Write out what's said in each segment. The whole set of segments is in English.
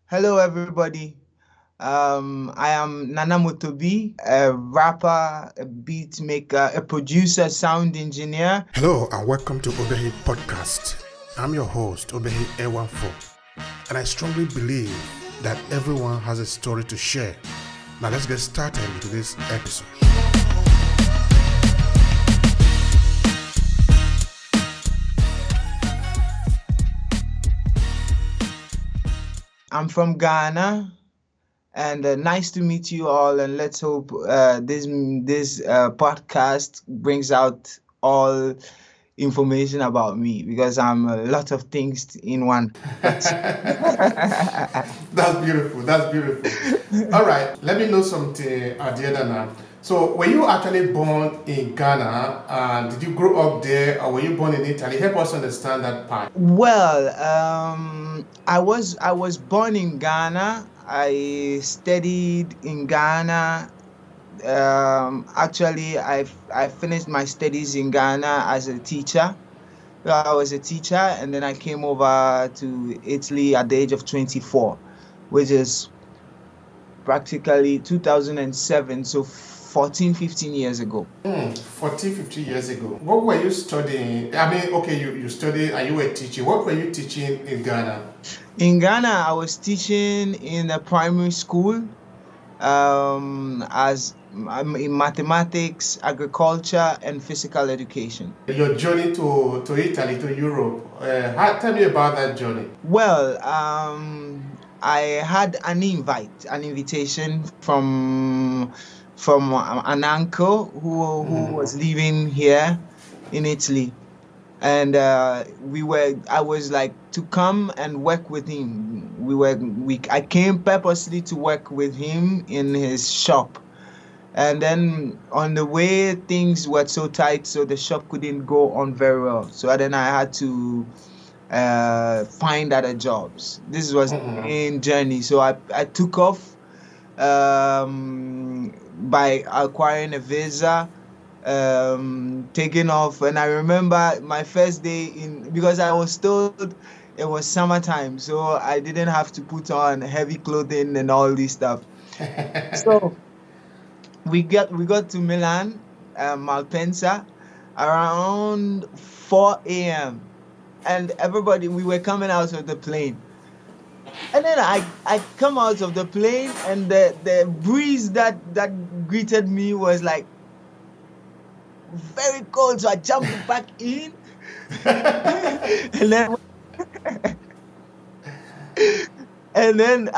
Hello, everybody. I am Nana Motobi, a rapper, a beat maker, a producer, sound engineer. Hello and welcome to Obehi Podcast. I'm your host, Obehi A14, and I strongly believe that everyone has a story to share. Now let's get started into this episode. I'm from Ghana, and nice to meet you all. And let's hope this podcast brings out all information about me because I'm a lot of things in one. That's beautiful. That's beautiful. All right, let me know something at the other now. So, were you actually born in Ghana? Did you grow up there, or were you born in Italy? Help us understand that part. Well, I was born in Ghana. I studied in Ghana. Actually, I finished my studies in Ghana as a teacher. So I was a teacher, and then I came over to Italy at the age of 24, which is practically 2007. So 14, 15 years ago. 40, 50 years ago. What were you studying? I mean, okay, you studied and you were teaching. What were you teaching in Ghana? In Ghana, I was teaching in a primary school. As in mathematics, agriculture, and physical education. Your journey to Italy, to Europe. Tell me about that journey. Well, I had an invitation from an uncle who was living here in Italy, and I was like to come and work with him. I came purposely to work with him in his shop, and then on the way things were so tight, so the shop couldn't go on very well. So then I had to find other jobs. This was the main journey. So I took off by acquiring a visa, taking off. And I remember my first day because I was told it was summertime, so I didn't have to put on heavy clothing and all this stuff. So we got to Milan, Malpensa, around 4 a.m. And everybody, we were coming out of the plane. And then I come out of the plane, and the breeze that greeted me was like very cold. So I jumped back in. and then and then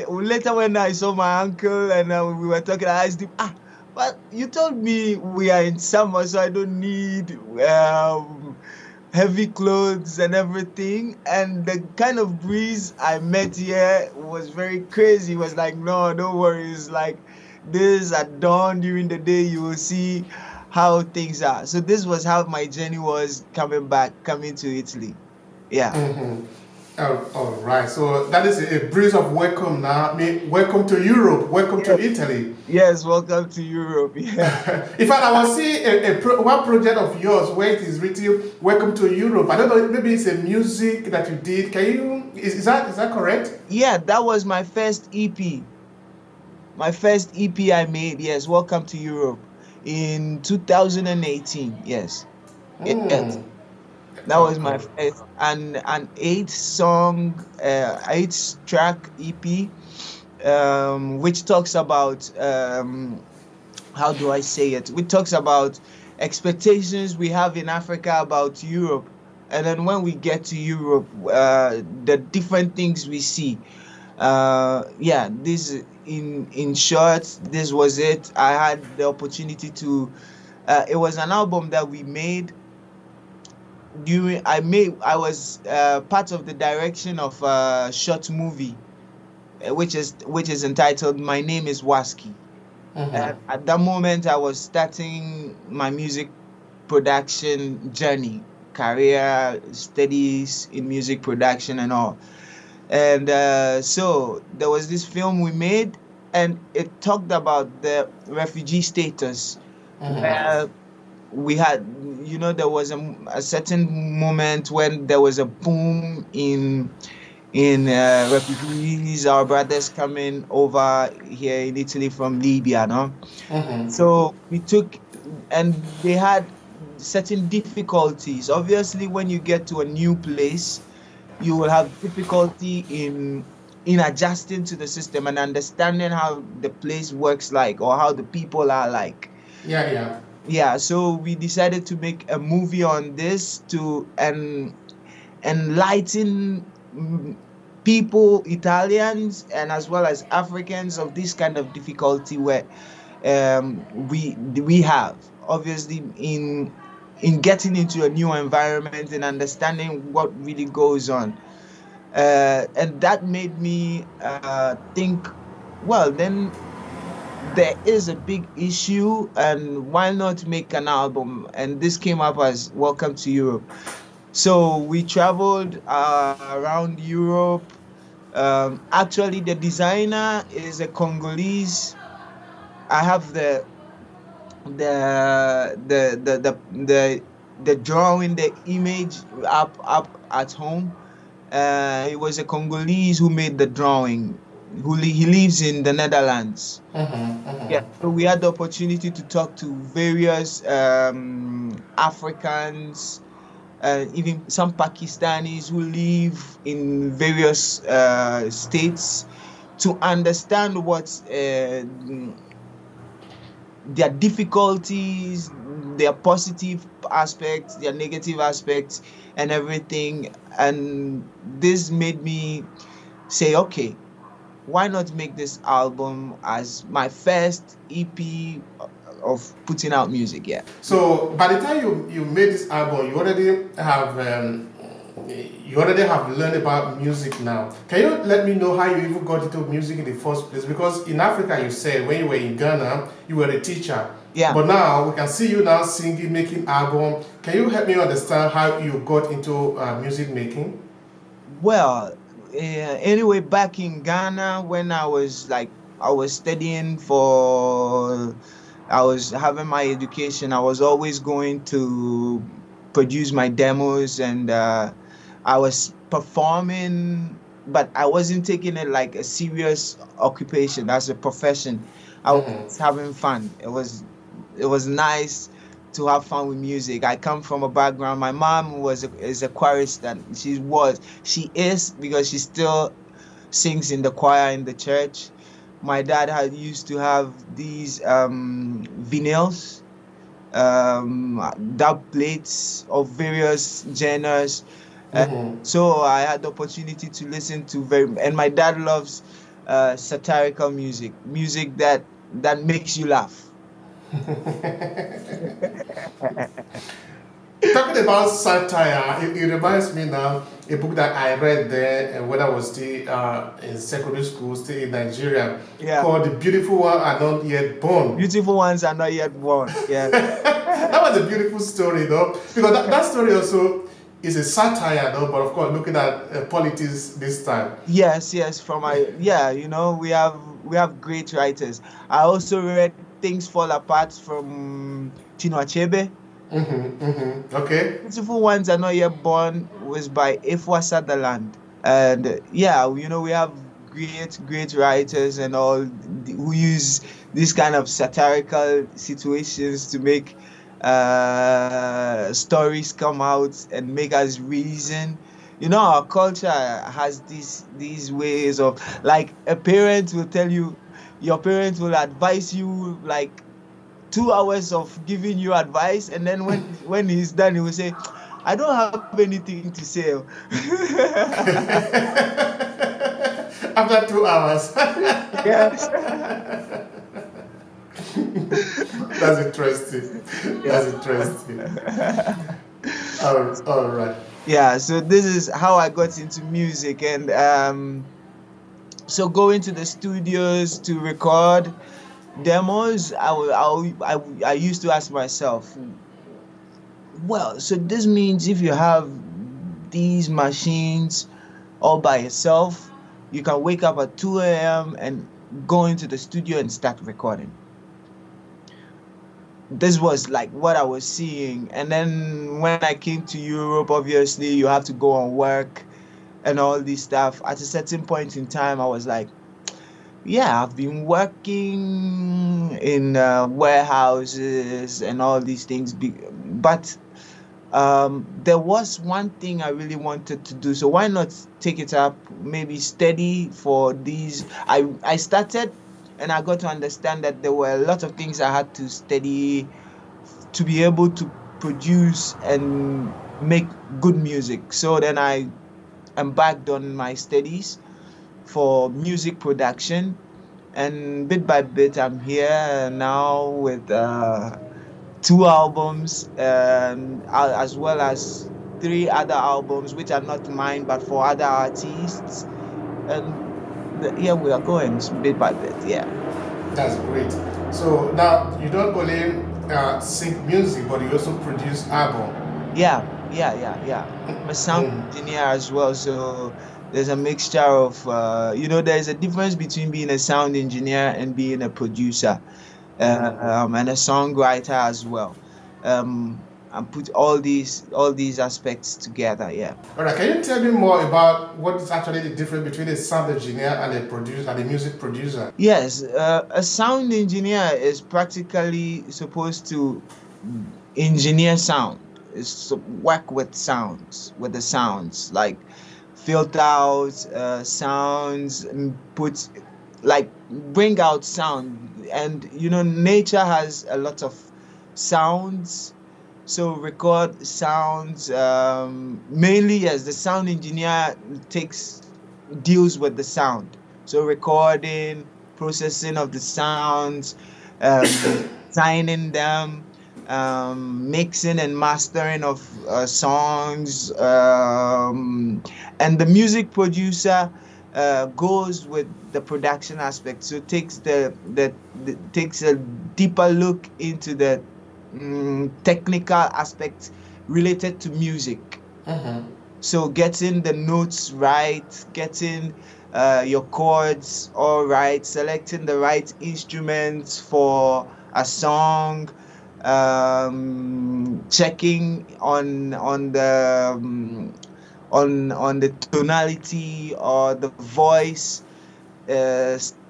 later when I saw my uncle and we were talking, I asked him, but you told me we are in summer, so I don't need heavy clothes and everything. And the kind of breeze I met here was very crazy. It was like, no, don't worry. It's like this at dawn during the day, you will see how things are. So this was how my journey was coming to Italy. Yeah. All right. So that is a breeze of welcome now. I mean, welcome to Europe. Welcome to Italy. Yes, welcome to Europe. Yeah. In fact, I was seeing one project of yours where it is written "Welcome to Europe." I don't know. Maybe it's a music that you did. Can you? Is that correct? Yeah, that was my first EP. My first EP I made. Yes, Welcome to Europe in 2018. Yes. Yes. That was my first, and an 8-track EP, which talks about how do I say it? Which talks about expectations we have in Africa about Europe, and then when we get to Europe, the different things we see. This in short, this was it. I had the opportunity to. It was an album that we made. I was part of the direction of a short movie, which is entitled "My Name Is Waski." At that moment, I was starting my music production journey, career studies in music production and all. And so there was this film we made, and it talked about the refugee status. We had, there was a certain moment when there was a boom in in refugees, our brothers coming over here in Italy from Libya, no? So we took, and they had certain difficulties. Obviously, when you get to a new place, you will have difficulty in adjusting to the system and understanding how the place works like or how the people are like. Yeah, yeah. Yeah, so we decided to make a movie on this to enlighten people, Italians and as well as Africans, of this kind of difficulty where we have obviously in getting into a new environment and understanding what really goes on. And that made me think, well, then there is a big issue, and why not make an album? And this came up as Welcome to Europe. So we traveled around Europe. Actually, the designer is a Congolese. I have the drawing, the image up at home. It was a Congolese who made the drawing. He lives in the Netherlands. Yeah, so we had the opportunity to talk to various Africans, even some Pakistanis who live in various states, to understand what their difficulties, their positive aspects, their negative aspects, and everything. And this made me say, okay, why not make this album as my first EP of putting out music? Yeah. So by the time you made this album, you already have learned about music now. Can you let me know how you even got into music in the first place? Because in Africa, you said when you were in Ghana, you were a teacher. Yeah. But now we can see you now singing, making album. Can you help me understand how you got into music making? Well, anyway, back in Ghana, when I was studying I was having my education, I was always going to produce my demos, and I was performing, but I wasn't taking it like a serious occupation as a profession. I was having fun. It was nice to have fun with music. I come from a background. My mom is a chorist, and she is, because she still sings in the choir in the church. My dad used to have these vinyls, dub plates of various genres. So I had the opportunity to listen to and my dad loves satirical music that makes you laugh. Talking about satire, it reminds me now a book that I read there when I was still in secondary school, still in Nigeria, called "The Beautiful Ones Are Not Yet Born." Beautiful Ones Are Not Yet Born. Yeah, that was a beautiful story, though, because that story also is a satire, though. But of course, looking at politics this time. Yes. We have great writers. I also read Things Fall Apart from Chinua Achebe. Okay. Beautiful Ones Are Not Yet Born was by Efwa Sutherland. And we have great writers and all who use these kind of satirical situations to make stories come out and make us reason. Our culture has these ways of, like, a parent will tell you, your parent will advise you like 2 hours of giving you advice, and then when he's done, he will say, I don't have anything to say. After 2 hours. Yes. That's interesting. That's interesting. All right. Yeah, so this is how I got into music, and so going to the studios to record demos, I used to ask myself, well, so this means if you have these machines all by yourself, you can wake up at 2 a.m. and go into the studio and start recording. This was like what I was seeing. And then when I came to Europe, obviously you have to go and work. and all this stuff. At a certain point in time, I was like, yeah, I've been working in warehouses and all these things, but there was one thing I really wanted to do. So why not take it up, maybe study for these? I started and I got to understand that there were a lot of things I had to study to be able to produce and make good music. So then I embarked on my studies for music production, and bit by bit I'm here now with 2 albums, as well as 3 other albums which are not mine but for other artists. And yeah, we are going bit by bit. Yeah. That's great. So now you don't only sing music, but you also produce album. Yeah. I'm a sound engineer as well, so there's a mixture of there's a difference between being a sound engineer and being a producer, and a songwriter as well. And put all these aspects together. Yeah. All right. Can you tell me more about what is actually the difference between a sound engineer and a producer and a music producer? Yes, a sound engineer is practically supposed to engineer sound. Is to work with the sounds, like filter out sounds, and bring out sound. And nature has a lot of sounds, so record sounds. Mainly, yes, the sound engineer deals with the sound, so recording, processing of the sounds, signing them, mixing and mastering of songs, and the music producer goes with the production aspect, so takes takes a deeper look into the technical aspect related to music. So getting the notes right, getting your chords all right, selecting the right instruments for a song, checking on the tonality or the voice,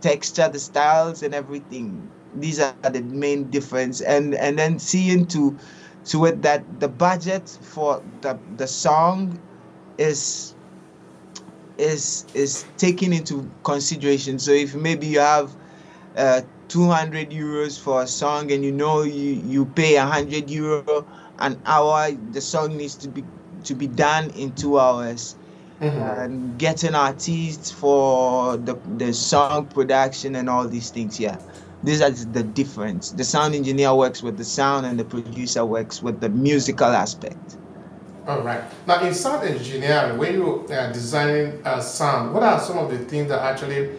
texture, the styles, and everything. These are the main difference, and then seeing to it that the budget for the song is taken into consideration. So if maybe you have 200 euros for a song, and you pay 100 euro an hour, the song needs to be done in 2 hours. And getting artists for the song production and all these things. Yeah, these are the difference. The sound engineer works with the sound, and the producer works with the musical aspect. All right. Now, in sound engineering, when you are designing sound, what are some of the things that actually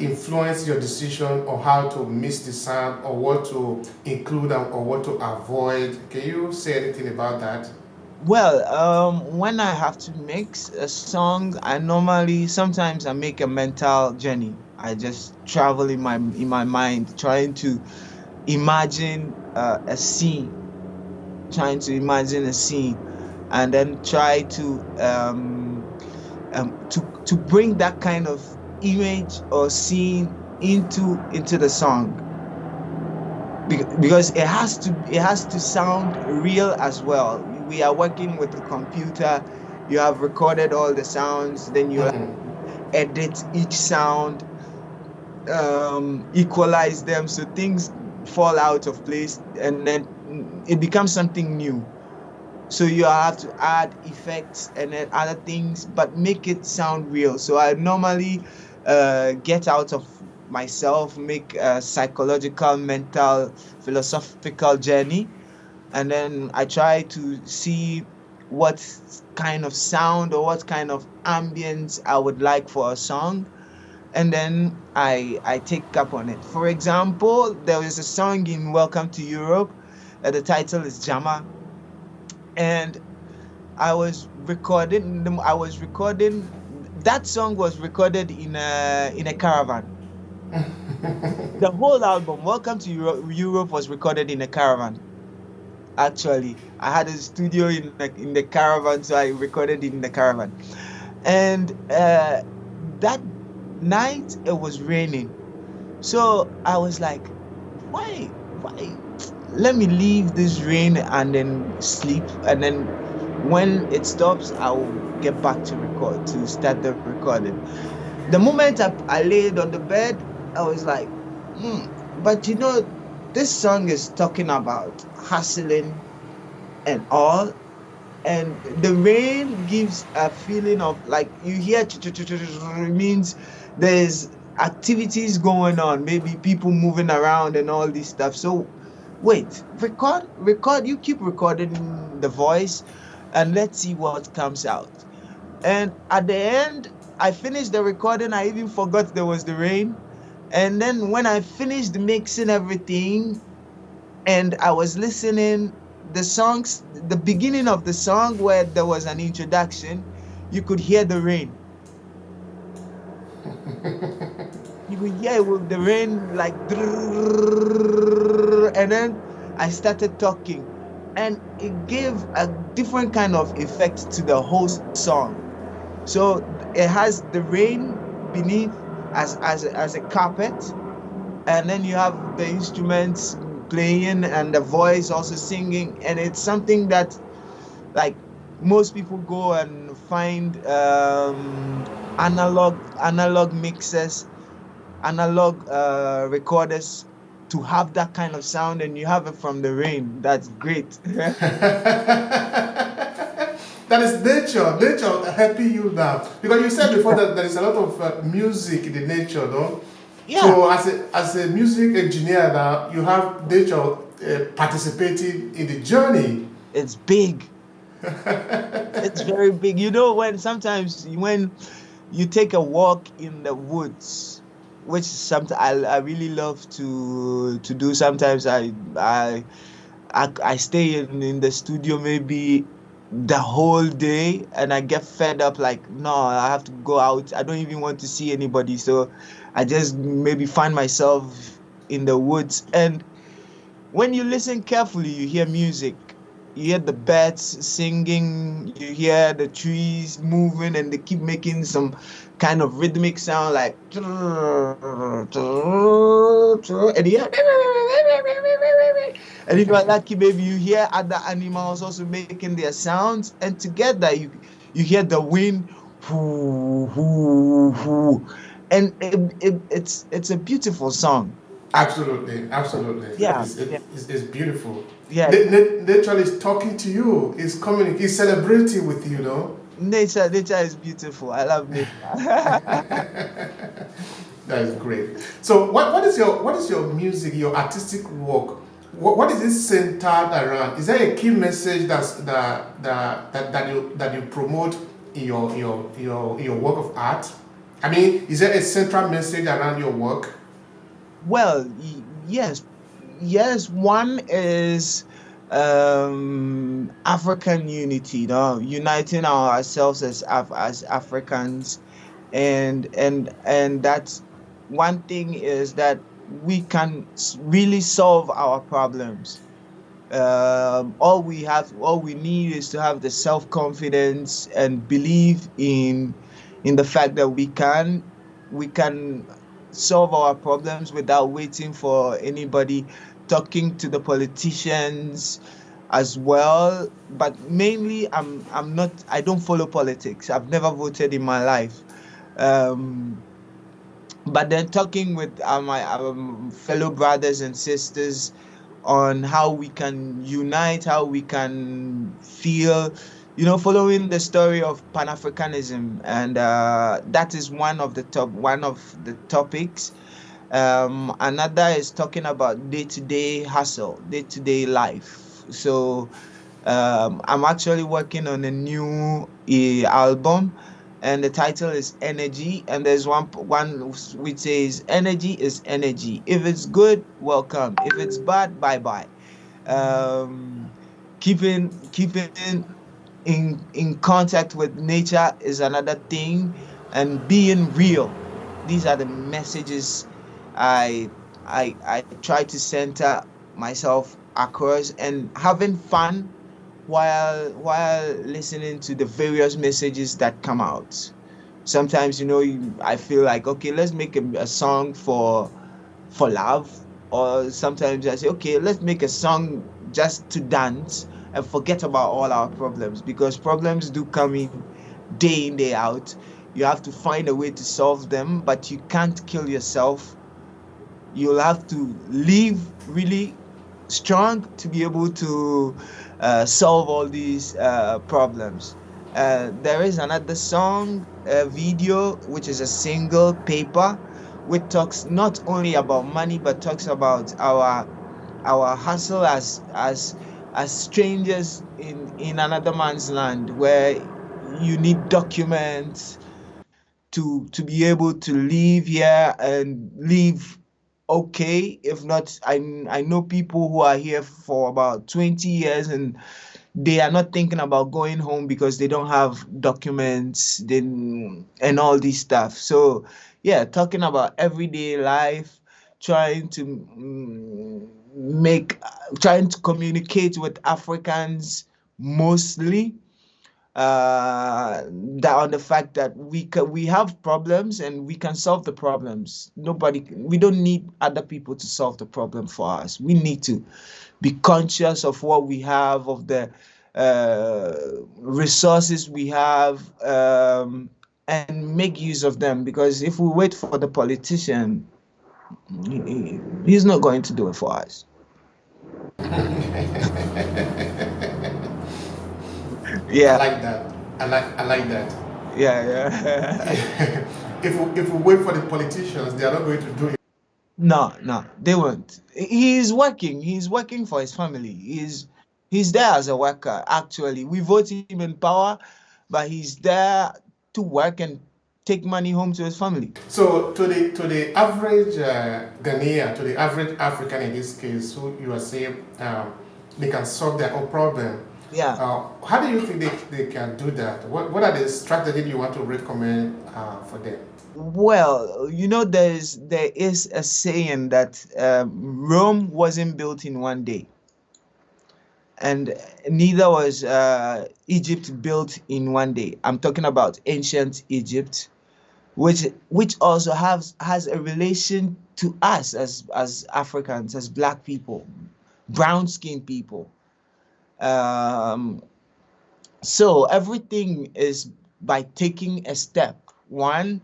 influence your decision on how to mix the sound, or what to include or what to avoid? Can you say anything about that? Well, when I have to mix a song, sometimes I make a mental journey. I just travel in my mind, trying to imagine a scene, and then try to bring that kind of image or scene into the song, because it has to sound real as well. We are working with a computer. You have recorded all the sounds, then you edit each sound, equalize them so things fall out of place, and then it becomes something new. So you have to add effects and then other things, but make it sound real. So I normally get out of myself, make a psychological, mental, philosophical journey, and then I try to see what kind of sound or what kind of ambience I would like for a song, and then I take up on it. For example, there is a song in Welcome to Europe. The title is Jama, and I was recording. That song was recorded in a caravan. The whole album, Welcome to Europe, was recorded in a caravan. Actually, I had a studio in the caravan, so I recorded in the caravan. And that night it was raining, so I was like, why? Let me leave this rain and then sleep, and then when it stops, I'll get back to record to start the recording. The moment I laid on the bed, I was like, but this song is talking about hustling and all. And the rain gives a feeling of like you hear it means there's activities going on, maybe people moving around and all this stuff. So wait, record, you keep recording the voice and let's see what comes out. And at the end, I finished the recording. I even forgot there was the rain. And then when I finished mixing everything and I was listening, the beginning of the song where there was an introduction, you could hear the rain. You could hear it with the rain like, and then I started talking, and it gave a different kind of effect to the whole song. So it has the rain beneath as a carpet, and then you have the instruments playing and the voice also singing, and it's something that like most people go and find analog mixers, analog recorders to have that kind of sound, and you have it from the rain. That's great. That is nature helping you now. Because you said before that there is a lot of music in the nature, no? Yeah. So as a music engineer now, you have nature participating in the journey. It's big. It's very big. Sometimes when you take a walk in the woods, which is something I really love to do. Sometimes I stay in the studio maybe the whole day, and I get fed up, like, no, I have to go out. I don't even want to see anybody. So I just maybe find myself in the woods. And when you listen carefully, you hear music. You hear the birds singing, you hear the trees moving, and they keep making some kind of rhythmic sound like, and you hear, and if you are lucky, maybe you hear other animals also making their sounds, and together you hear the wind, and it's a beautiful song. Absolutely. Yeah, It's beautiful. yeah. Nature is talking to you. It's coming. It's celebrating with you, no? Nature is beautiful. I love nature. That is great. So, what is your music, your artistic work? What is it centered around? Is there a key message that you promote in your work of art? I mean, is there a central message around your work? Well, yes. One is African unity, uniting ourselves as Africans, and that's one thing, is that we can really solve our problems. All we need is to have the self-confidence and believe in the fact that we can solve our problems without waiting for anybody, talking to the politicians as well. But mainly, I don't follow politics. I've never voted in my life. But then talking with my fellow brothers and sisters on how we can unite, how we can feel, following the story of Pan-Africanism, and that is one of the topics. Another is talking about day-to-day hustle, day-to-day life. So I'm actually working on a new album, and the title is Energy. And there's one which says, "Energy is energy. If it's good, welcome. If it's bad, bye bye." Keeping in contact with nature is another thing, and being real. These are the messages I try to center myself across and having fun while listening to the various messages that come out. Sometimes, I feel like, okay, let's make a song for love, or sometimes I say, okay, let's make a song just to dance and forget about all our problems, because problems do come in, day out. You have to find a way to solve them, but you can't kill yourself. You'll have to live really strong to be able to solve all these problems. There is another song, video, which is a single, Paper, which talks not only about money but talks about our hustle as strangers in another man's land, where you need documents to be able to live here and live okay. If not, I know people who are here for about 20 years and they are not thinking about going home because they don't have documents, then and all this stuff. So yeah, talking about everyday life, trying to make trying to communicate with Africans mostly, that on the fact that we have problems and we can solve the problems. We don't need other people to solve the problem for us. We need to be conscious of what we have, of the resources we have, and make use of them. Because if we wait for the politician, he's not going to do it for us. I Yeah, like that. I like that. yeah. If we wait for the politicians, they are not going to do it. No, they won't. He's working. He's working for his family. He's there as a worker. Actually, we vote him in power, but he's there to work and take money home to his family. So to the average Ghanaian, to the average African in this case, who you are saying they can solve their own problem. Yeah. How do you think they can do that? What are the strategies you want to recommend for them? Well, there is a saying that Rome wasn't built in one day, and neither was Egypt built in one day. I'm talking about ancient Egypt, which also has a relation to us as Africans, as Black people, brown skinned people. So everything is by taking a step. One,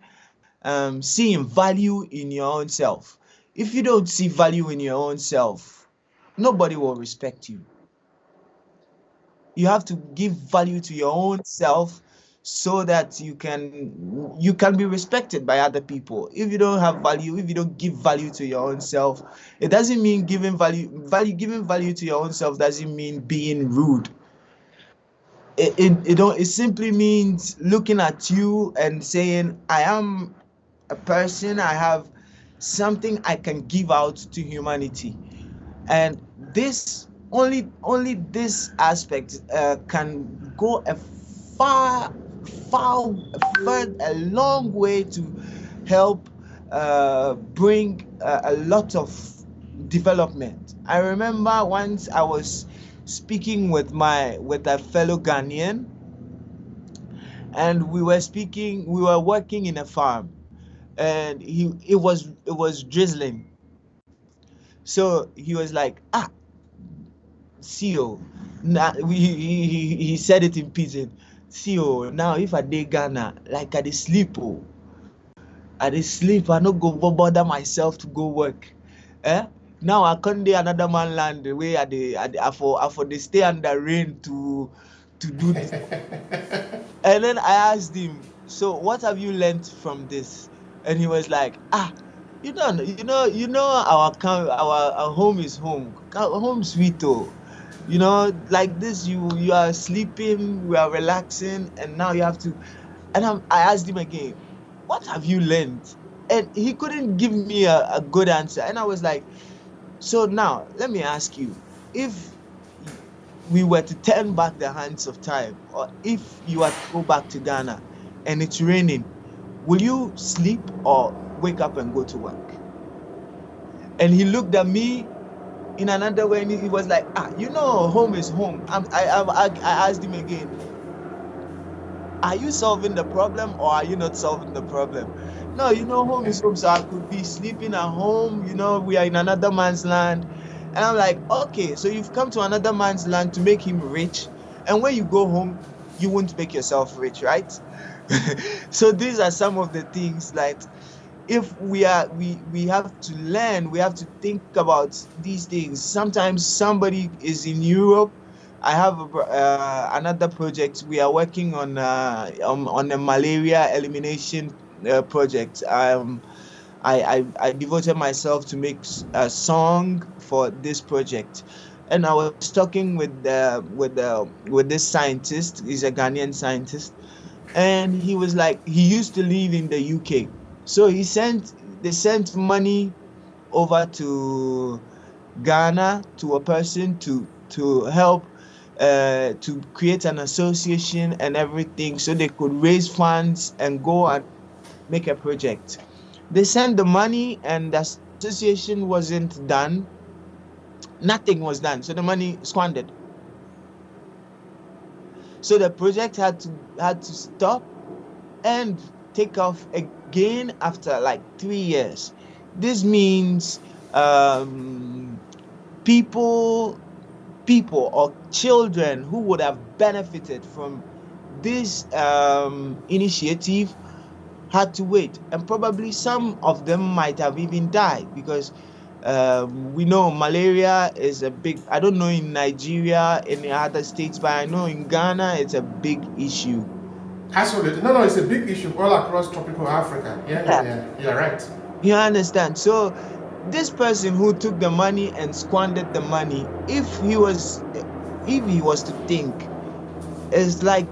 seeing value in your own self. If you don't see value in your own self, nobody will respect you. You have to give value to your own self so that you can be respected by other people. If you don't have value, if you don't give value to your own self, it doesn't mean giving value to your own self doesn't mean being rude. It simply means looking at you and saying, I am a person, I have something I can give out to humanity. And this only this aspect can go a long way to help bring a lot of development. I remember once I was speaking with a fellow Ghanaian, and we were working in a farm, and it was drizzling. So he was like, CEO. Now he said it in pidgin. CEO, now if I dey Ghana, like I dey sleep, I no go bother myself to go work. Now I can't dey another man land where I for dey stay under rain to do this. And then I asked him, so what have you learned from this? And he was like, our home is home. Home sweet oh. Like this, you are sleeping, we are relaxing, and now you have to. And I asked him again, what have you learned? And he couldn't give me a good answer. And I was like, so now let me ask you, if we were to turn back the hands of time, or if you were to go back to Ghana and it's raining, will you sleep or wake up and go to work? And he looked at me In another way, he was like, home is home. I asked him again, are you solving the problem or are you not solving the problem? No, home is home. So I could be sleeping at home. We are in another man's land. And I'm like, okay, so you've come to another man's land to make him rich. And when you go home, you won't make yourself rich, right? So these are some of the things like if we have to learn, we have to think about these things. Sometimes somebody is in Europe. I have another project. We are working on a malaria elimination project. I devoted myself to make a song for this project, and I was talking with this scientist. He's a Ghanaian scientist, and he was like, he used to live in the UK. So they sent money over to Ghana to a person to help to create an association and everything so they could raise funds and go and make a project. They sent the money and the association wasn't done. Nothing was done. So the money squandered. So the project had to stop and take off again after like 3 years. This means people or children who would have benefited from this initiative had to wait, and probably some of them might have even died because we know malaria is a big, I don't know in Nigeria, in the other states, but I know in Ghana it's a big issue. Absolutely. No, it's a big issue all across tropical Africa. Yeah. You're right. You understand? So this person who took the money and squandered the money, if he was to think, it's like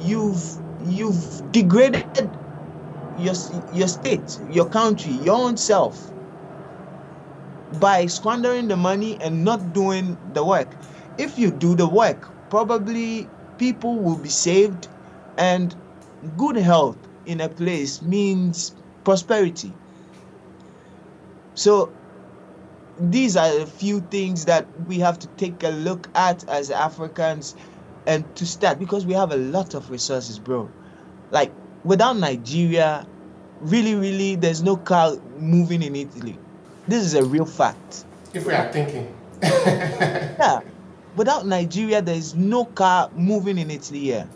you've degraded your state, your country, your own self by squandering the money and not doing the work. If you do the work, probably people will be saved, and good health in a place means prosperity. So these are a few things that we have to take a look at as Africans and to start, because we have a lot of resources, bro. Like without Nigeria, really, there's no car moving in Italy. This is a real fact. If we are thinking. Yeah. Without Nigeria, there is no car moving in Italy here.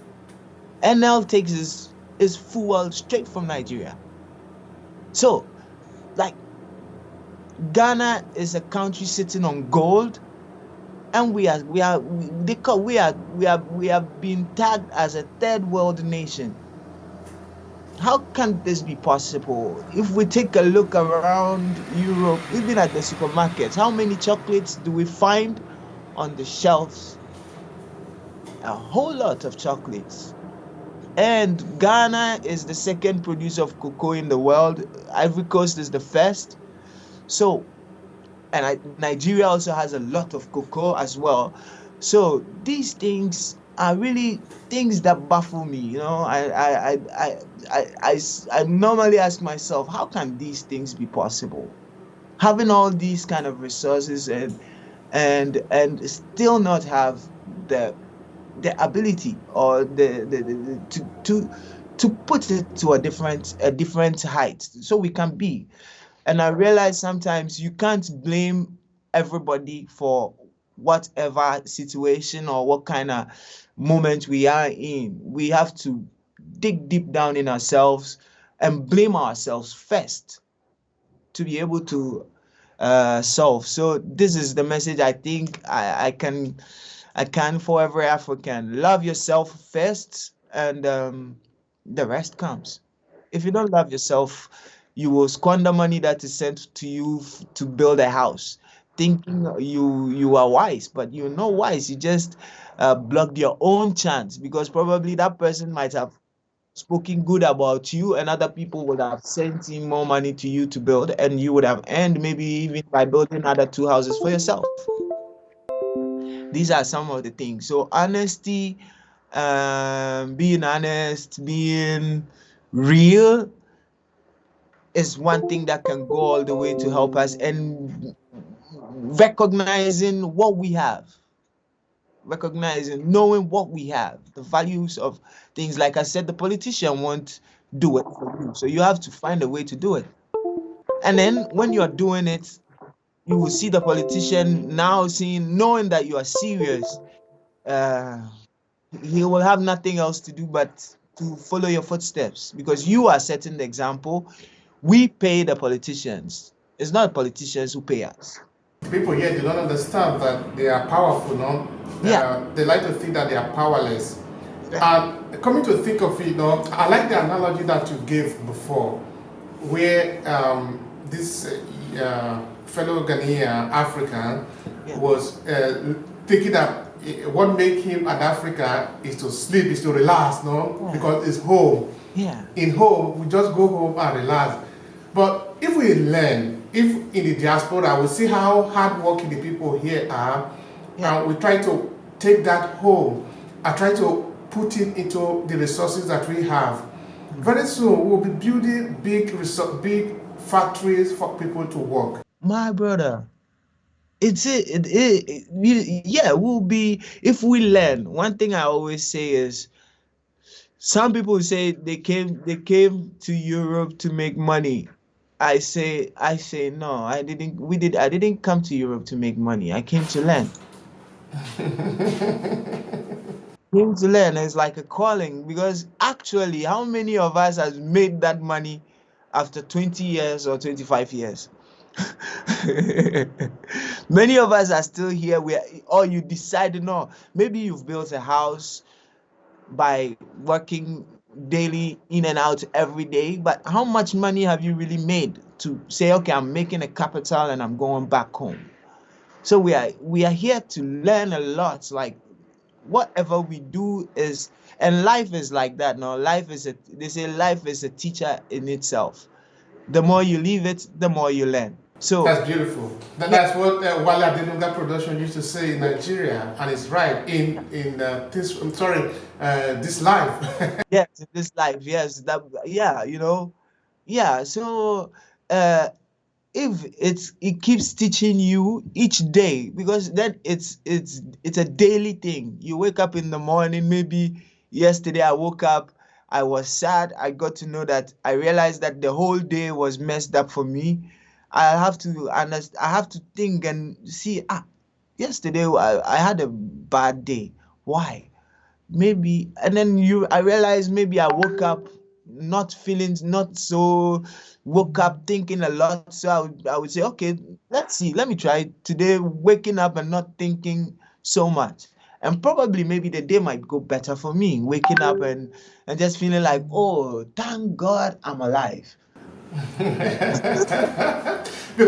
NL takes his fuel straight from Nigeria. So, like, Ghana is a country sitting on gold, and we have been tagged as a third world nation. How can this be possible? If we take a look around Europe, even at the supermarkets, how many chocolates do we find on the shelves? A whole lot of chocolates. And Ghana is the second producer of cocoa in the world. Ivory Coast is the first. So, and Nigeria also has a lot of cocoa as well. So these things are really things that baffle me. I normally ask myself, how can these things be possible? Having all these kind of resources and still not have the ability or to put it to a different height so we can be. And I realize sometimes you can't blame everybody for whatever situation or what kind of moment we are in. We have to dig deep down in ourselves and blame ourselves first to be able to solve. So this is the message I think I can for every African. Love yourself first, and the rest comes. If you don't love yourself, you will squander money that is sent to you to build a house, thinking you are wise, but you're not wise. You just blocked your own chance, because probably that person might have spoken good about you, and other people would have sent in more money to you to build, and you would have earned maybe even by building other two houses for yourself. These are some of the things. So honesty, being honest, being real is one thing that can go all the way to help us. And recognizing what we have, recognizing, knowing what we have, the values of things. Like I said, the politician won't do it for you. So you have to find a way to do it. And then when you're doing it, you will see the politician now seeing, knowing that you are serious. Uh, he will have nothing else to do but to follow your footsteps because you are setting the example. We pay the politicians. It's not politicians who pay us. People here do not understand that they are powerful, no? Yeah. They like to think that they are powerless. Yeah. And coming to think of it, no, I like the analogy that you gave before, where this fellow Ghanaian African was thinking that what makes him an African is to sleep, is to relax, no? Because it's home. Yeah. In home, we just go home and relax. But if we learn, if in the diaspora, we see how hardworking the people here are, and we try to take that home and try to put it into the resources that we have, very soon we'll be building big factories for people to work. My brother, we'll be, if we learn. One thing I always say is, some people say they came to Europe to make money. I say no, I didn't come to Europe to make money. I came to learn. Came to learn is like a calling, because actually, how many of us has made that money after 20 years or 25 years? Many of us are still here or you decided, no, maybe you've built a house by working daily in and out every day, but how much money have you really made to say, okay, I'm making a capital and I'm going back home? So we are here to learn a lot. Like, whatever we do is, and life is like that. No, they say life is a teacher in itself. The more you leave it, the more you learn. So that's beautiful. That's what Wale Adenuga Production used to say in Nigeria, and it's right this life. Yes, in this life, yes, So if it keeps teaching you each day, because then it's a daily thing. You wake up in the morning. Maybe yesterday I woke up, I was sad. I got to know that, I realized that the whole day was messed up for me. I have to think and see, yesterday I had a bad day. Why? Maybe, and then I realized maybe I woke up woke up thinking a lot. So I would say, okay, let me try today, waking up and not thinking so much. And probably maybe the day might go better for me, waking up and just feeling like, oh, thank God I'm alive. Because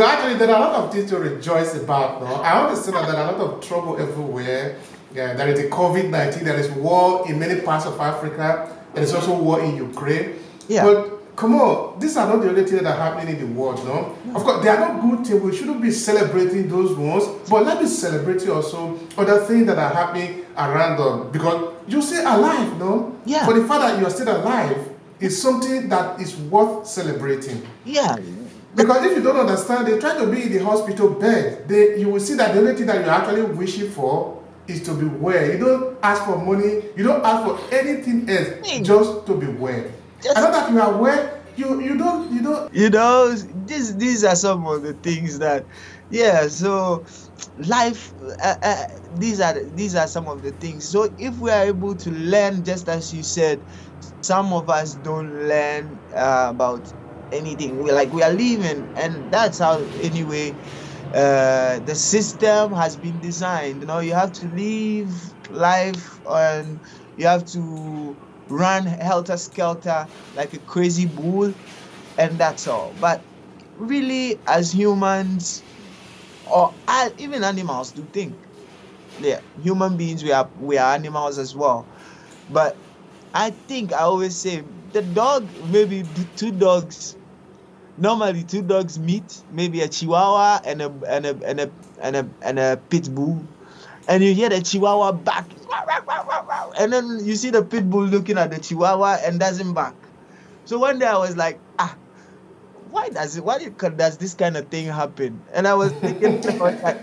actually there are a lot of things to rejoice about. No? I understand that there are a lot of trouble everywhere. Yeah, there is a COVID-19, there is war in many parts of Africa, there is also war in Ukraine. Yeah. But come on, these are not the only things that are happening in the world, no? Of course, they are not good things. We shouldn't be celebrating those ones, but let me celebrate also other things that are happening around us. Because you say alive, no? Yeah. For the fact that you are still alive is something that is worth celebrating. Yeah. Because if you don't understand, they try to be in the hospital bed. You will see that the only thing that you're actually wishing for is to be well. You don't ask for money. You don't ask for anything else, just to be well. I know that you are well. You don't. You know, these are some of the things that, yeah. So, life. These are some of the things. So, if we are able to learn, just as you said, some of us don't learn about anything. We are living, and that's how anyway. The system has been designed. You know, you have to live life, and you have to run helter skelter like a crazy bull, and that's all. But really, as humans, or even animals, do think. Yeah, human beings, we are animals as well. But I think I always say the dog, maybe the two dogs. Normally, two dogs meet, maybe a Chihuahua and a pit bull, and you hear the Chihuahua bark, and then you see the pit bull looking at the Chihuahua and doesn't bark. So one day I was like, does this kind of thing happen? And I was thinking, I was like,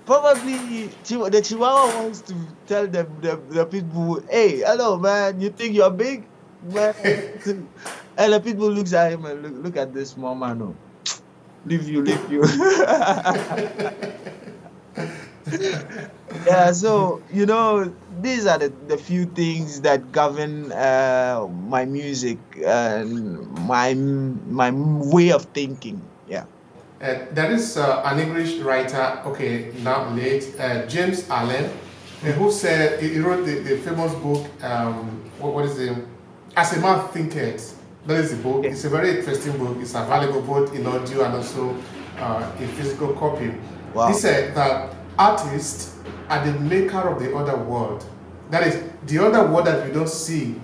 probably the Chihuahua wants to tell the pit bull, hey, hello man, you think you're big? Man. And the pit bull looks at him and look at this small man. Oh, leave you. Yeah, so these are the few things that govern my music and my way of thinking. Yeah. There is an English writer, okay, now late, James Allen, who said, he wrote the famous book, what is it? As a Man Thinketh. That is the book. Yeah. It's a very interesting book. It's available both in audio and also in physical copy. Wow. He said that artists are the maker of the other world. That is, the other world that we don't see,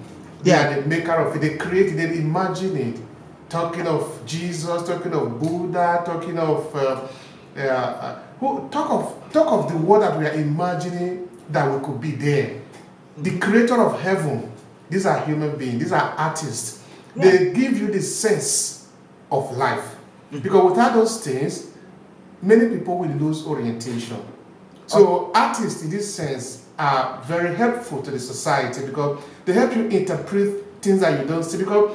they are the maker of it. They create it, they imagine it. Talking of Jesus, talking of Buddha, talking of talk of the world that we are imagining that we could be there. The creator of heaven. These are human beings. These are artists. Yeah. They give you the sense of life. Because without those things, many people will lose orientation. So artists, in this sense, are very helpful to the society because they help you interpret things that you don't see. Because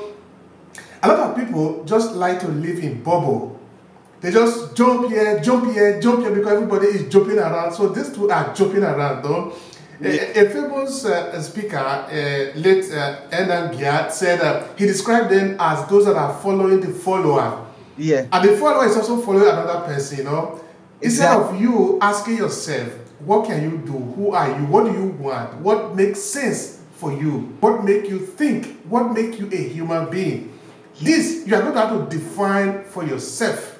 a lot of people just like to live in bubble. They just jump here, because everybody is jumping around. So these two are jumping around, though. Yeah. A famous speaker, late Enan Gyat, said he described them as those that are following the follower. Yeah. And the follower is also following another person, Exactly. Instead of you asking yourself, what can you do? Who are you? What do you want? What makes sense for you? What makes you think? What makes you a human being? This, you are not able to define for yourself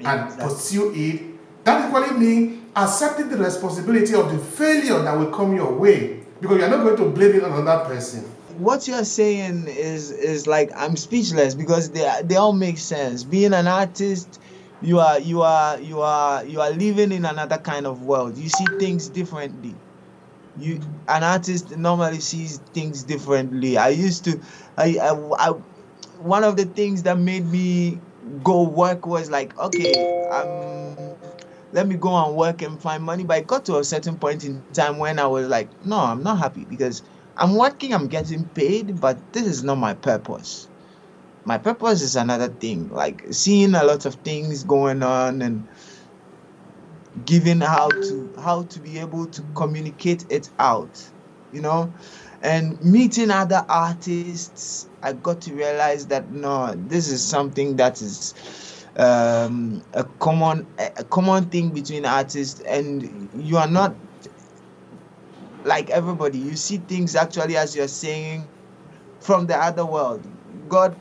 and pursue it. That equally means accepting the responsibility of the failure that will come your way because you are not going to blame it on another person. What you're saying is like I'm speechless because they all make sense. Being an artist, you are living in another kind of world. You see things differently. An artist normally sees things differently. One of the things that made me go work was like, okay, let me go and work and find money. But it got to a certain point in time when I was like, no, I'm not happy because I'm working, I'm getting paid, but this is not my purpose. My purpose is another thing, like seeing a lot of things going on and giving how to be able to communicate it out, and meeting other artists. I got to realize that no, this is something that is a common thing between artists, and you are not like everybody. You see things actually, as you're saying, from the other world. God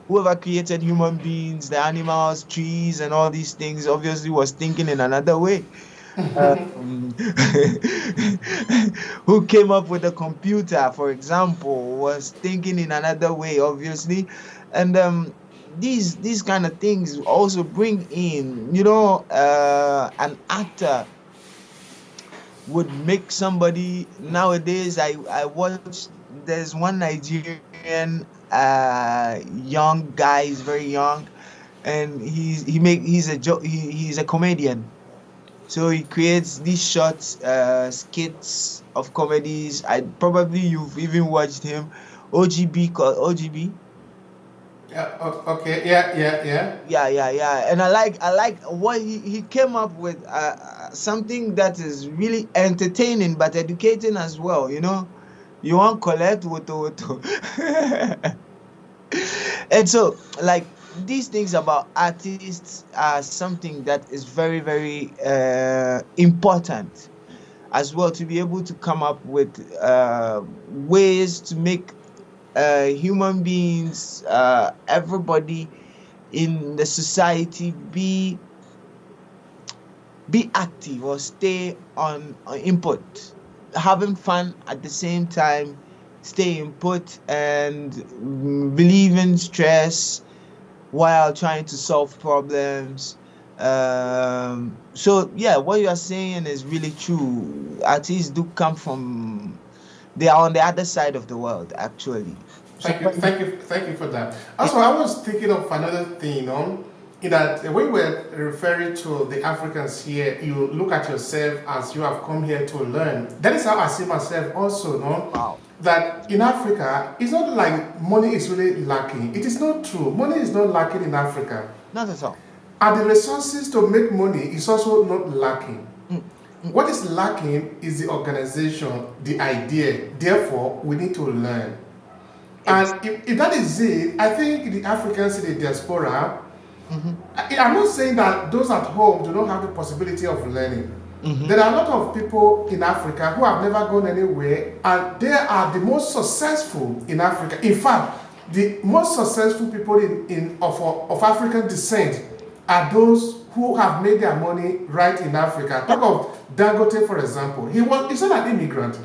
whoever created human beings, the animals, trees, and all these things obviously was thinking in another way. Who came up with a computer, for example, was thinking in another way, obviously. And these kind of things also bring in, an actor would make somebody nowadays. I watched, there's one Nigerian young guy, he's very young, and he's a comedian. So he creates these short skits of comedies. You've even watched him. OGB. Yeah. Okay. Yeah. Yeah. And I like what he came up with. Something that is really entertaining but educating as well. You want collect woto. And so, like, these things about artists are something that is very, very important as well, to be able to come up with ways to make human beings, everybody in the society be active or stay on input, having fun at the same time, stay input and relieving stress while trying to solve problems. So yeah, what you are saying is really true. Artists do come from, they are on the other side of the world, actually. Thank you for that. Also, I was thinking of another thing, in that when you were referring to the Africans here, you look at yourself as you have come here to learn. That is how I see myself also, no? Wow. That in Africa, it's not like money is really lacking. It is not true. Money is not lacking in Africa. Not at all. And the resources to make money is also not lacking. What is lacking is the organization, the idea. Therefore, we need to learn. And if that is it, I think the Africans in the diaspora, I'm not saying that those at home do not have the possibility of learning. There are a lot of people in Africa who have never gone anywhere, and they are the most successful in Africa. In fact, the most successful people of African descent are those who have made their money right in Africa. Talk of Dangote, for example. He's not an immigrant.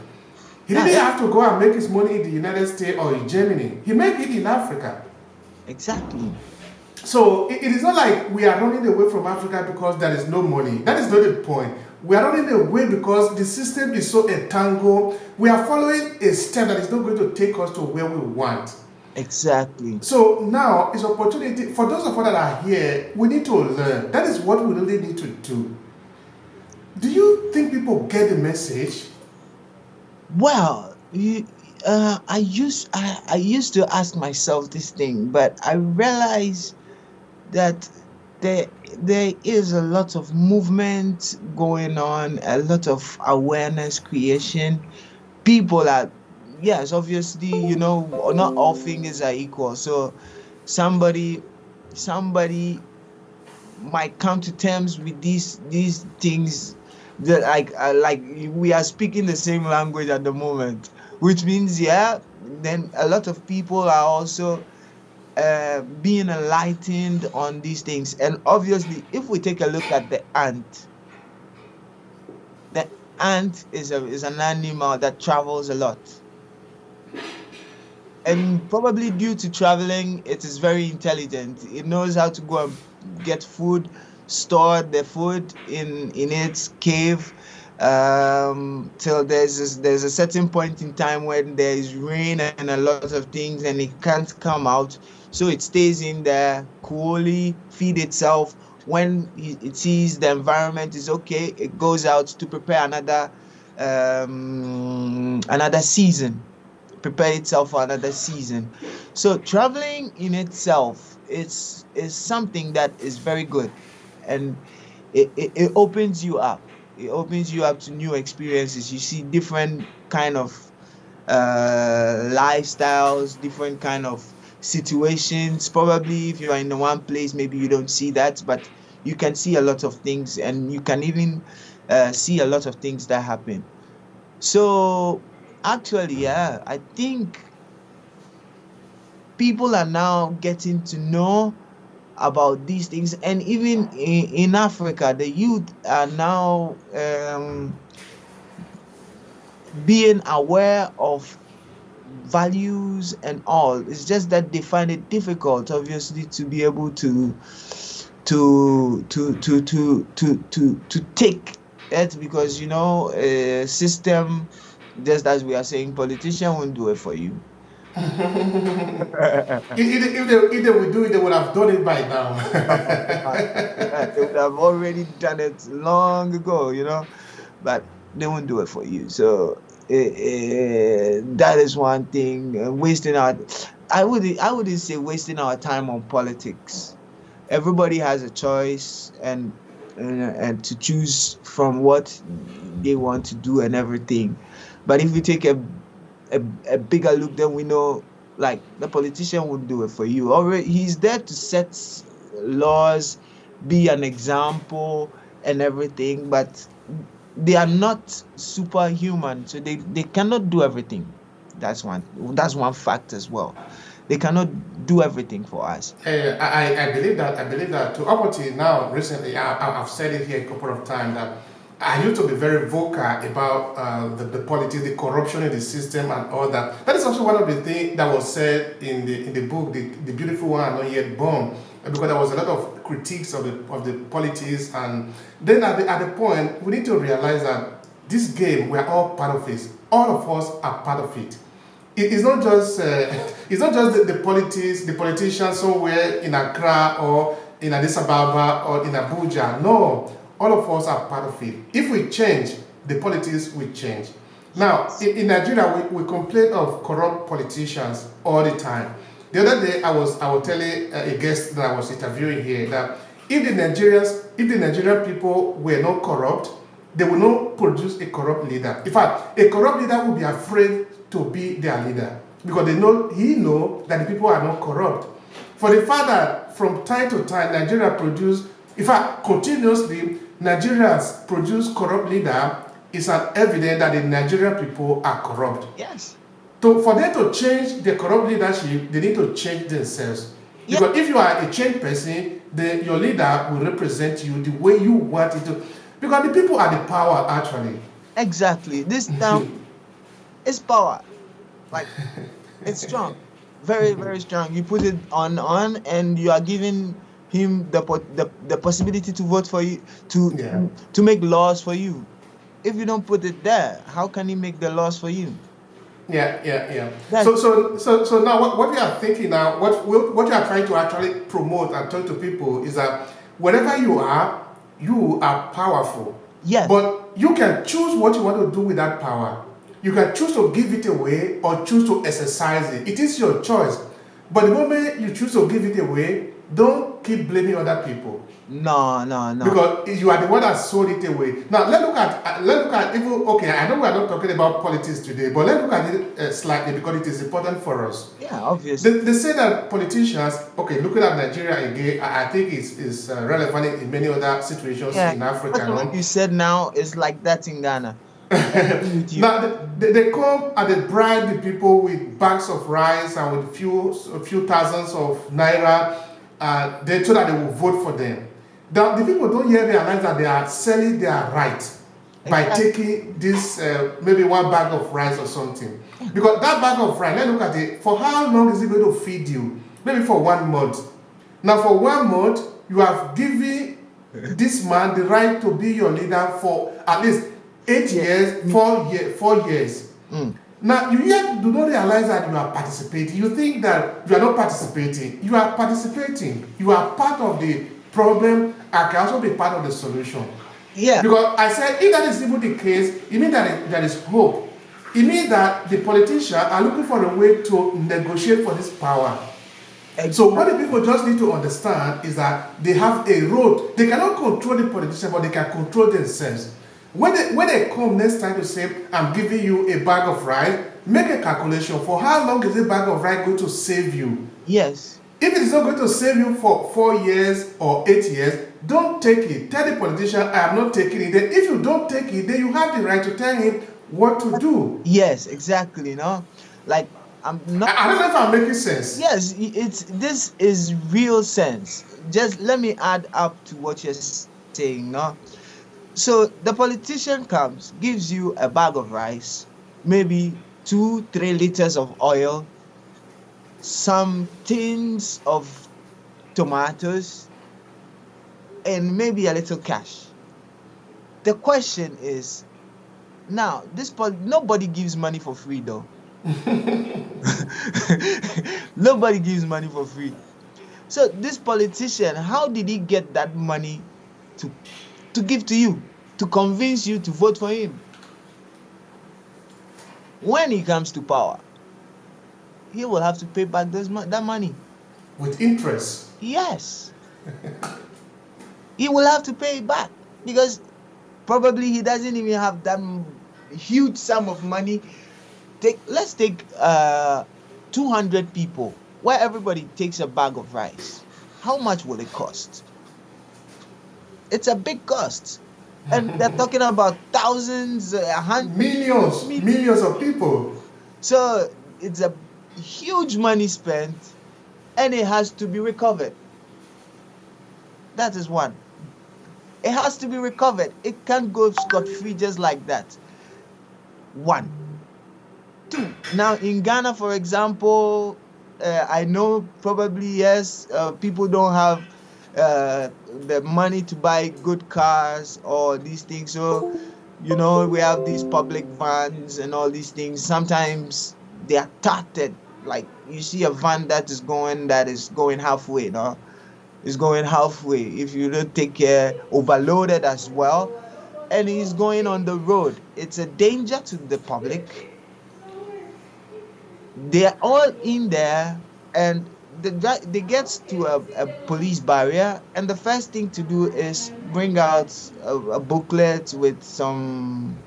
He didn't have to go and make his money in the United States or in Germany. He made it in Africa. Exactly. So it is not like we are running away from Africa because there is no money. That is not the point. We are running away because the system is so entangled. We are following a step that is not going to take us to where we want. Exactly. So now it's opportunity for those of us that are here. We need to learn. That is what we really need to do. Do you think people get the message? Well, I used to ask myself this thing, but I realized that there is a lot of movement going on, a lot of awareness creation. People are, yes, obviously, not all fingers are equal. So somebody might come to terms with these things that like we are speaking the same language at the moment, which means then a lot of people are also being enlightened on these things. And obviously, if we take a look at the ant is an animal that travels a lot, and probably due to traveling, it is very intelligent. It knows how to go and get food, store the food in its cave, till there's a certain point in time when there is rain and a lot of things, and it can't come out, so it stays in there coolly, feed itself. When it sees the environment is okay, it goes out to prepare another season, prepare itself for another season. So traveling in itself is something that is very good, and it opens you up. It opens you up to new experiences. You see different kind of lifestyles, different kind of situations. Probably if you are in one place, maybe you don't see that, but you can see a lot of things, and you can even see a lot of things that happen. So actually, I think people are now getting to know about these things, and even in Africa, the youth are now being aware of values and all. It's just that they find it difficult, obviously, to be able to take it, because system, just as we are saying, politician won't do it for you. If they would do it, they would have done it by now. They would have already done it long ago, but they won't do it for you. So that is one thing. Wasting I wouldn't say wasting our time on politics. Everybody has a choice, and to choose from what they want to do and everything. But if we take a bigger look, then we know, like, the politician won't do it for you. Already, he's there to set laws, be an example and everything, but they are not superhuman, so they cannot do everything. That's one fact as well. They cannot do everything for us. I believe that too. Up until now, recently, I've said it here a couple of times that I used to be very vocal about the politics, the corruption in the system, and all that. That is also one of the things that was said in the book, the Beautiful One Not Yet Born, because there was a lot of critiques of the politics, and then at the point we need to realize that this game, we are all part of it. All of us are part of it. it's not just the politicians somewhere in Accra or in Addis Ababa or in Abuja. No, all of us are part of it. If we change, the politics will change. Now, in Nigeria, we complain of corrupt politicians all the time. The other day, I was telling a guest that I was interviewing here that if the Nigerian people were not corrupt, they will not produce a corrupt leader. In fact, a corrupt leader will be afraid to be their leader because he know that the people are not corrupt. For the fact that from time to time Nigeria produce, in fact, continuously Nigerians produce corrupt leader is an evidence that the Nigerian people are corrupt. Yes. So for them to change the corrupt leadership, they need to change themselves. Because if you are a changed person, then your leader will represent you the way you want it to. Because the people are the power, actually. Exactly. This now is power. Like, it's strong. Very, very strong. You put it on, and you are giving him the possibility to vote for you, to make laws for you. If you don't put it there, how can he make the laws for you? Yeah. So now what we are thinking now, what we are trying to actually promote and talk to people is that wherever you are powerful. Yes. But you can choose what you want to do with that power. You can choose to give it away or choose to exercise it. It is your choice. But the moment you choose to give it away, don't keep blaming other people. No. Because you are the one that sold it away. Now let's look at even, okay, I know we are not talking about politics today, but let's look at it slightly because it is important for us. Yeah, obviously. They say that politicians, okay, looking at Nigeria again, I think it's relevant in many other situations in Africa. That's what you said now is like that in Ghana. Now they come and they bribe the people with bags of rice and with a few thousands of naira, so that they will vote for them. The people don't yet realize that they are selling their right by taking this maybe one bag of rice or something. Because that bag of rice, let's look at it, for how long is it going to feed you? Maybe for 1 month. Now for 1 month, you have given this man the right to be your leader for at least 8 years, 4 years. Now, you yet do not realize that you are participating. You think that you are not participating. You are participating. You are part of the problem and can also be part of the solution. Yeah. Because I said, if that is even the case, it means that there is hope. It means that the politicians are looking for a way to negotiate for this power. Exactly. So what the people just need to understand is that they have a road. They cannot control the politicians, but they can control themselves. When they come next time to say, I'm giving you a bag of rice, make a calculation for how long is a bag of rice going to save you. Yes. If it is not going to save you for 4 years or 8 years, don't take it. Tell the politician, I am not taking it. Then if you don't take it, then you have the right to tell him what to do. Yes, exactly. No, like I'm not. I don't know if I'm making sense. Yes, this is real sense. Just let me add up to what you're saying. No, so the politician comes, gives you a bag of rice, maybe 2-3 liters of oil, some tins of tomatoes, and maybe a little cash. The question is, now nobody gives money for free though. Nobody gives money for free. So this politician, how did he get that money to give to you, to convince you to vote for him? When he comes to power, he will have to pay back that money. With interest? Yes. He will have to pay it back because probably he doesn't even have that huge sum of money. Let's take 200 people where everybody takes a bag of rice. How much will it cost? It's a big cost. And they're talking about thousands, millions of people. So it's a huge money spent and it has to be recovered. That is one. It has to be recovered. It can't go scot-free just like that. 1. 2. Now in Ghana, for example, I know probably yes, people don't have the money to buy good cars or these things. So, we have these public vans and all these things. Sometimes they are tarted. Like you see a van that is going halfway, no? Is going halfway. If you don't take care, overloaded as well, and he's going on the road. It's a danger to the public. They're all in there, and they get to a police barrier, and the first thing to do is bring out a booklet with some